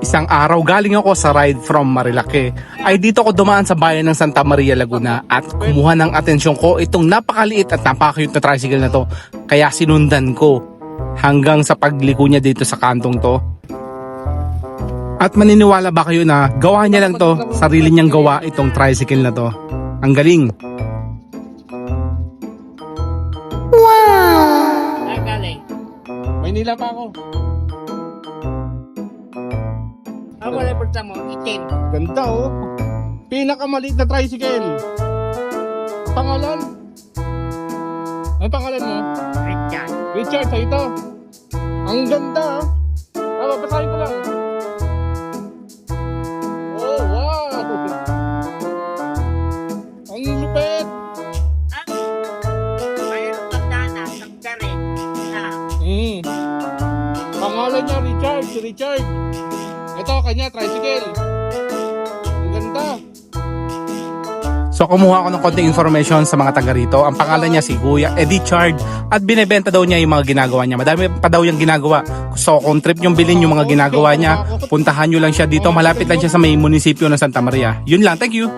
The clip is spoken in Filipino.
Isang araw galing ako sa ride from Marilake ay dito ako dumaan sa bayan ng Santa Maria, Laguna at kumuha ng atensyon ko itong napakaliit at napaka-cute na tricycle na to. Kaya sinundan ko hanggang sa pagliko niya dito sa kantong to. At maniniwala ba kayo na gawa niya lang to, sarili niyang gawa itong tricycle na to. Ang galing. Ay, galing. Maynila pa ako. Ako na punta mo, itim. Ganda oh. Pinakamaliit na tricycle. Pangalan? Ano pangalan mo? Richard. Richard, sa ito. Ang ganda ah. Babasahin ko lang. Oh, wow. Ang lupit. Mayroon kang dana, ng garin. Pangalan niya Richard, si Richard. Ito kanya tricycle. Ang ganda. So kumuha ako ng konting information sa mga taga rito. Ang pangalan niya si Kuya Richard at binebenta daw niya yung mga ginagawa niya. Madami pa daw yung ginagawa. So kung trip yung bilhin yung mga ginagawa niya, puntahan nyo lang siya dito. Malapit lang siya sa may munisipyo ng Santa Maria. Yun lang, thank you.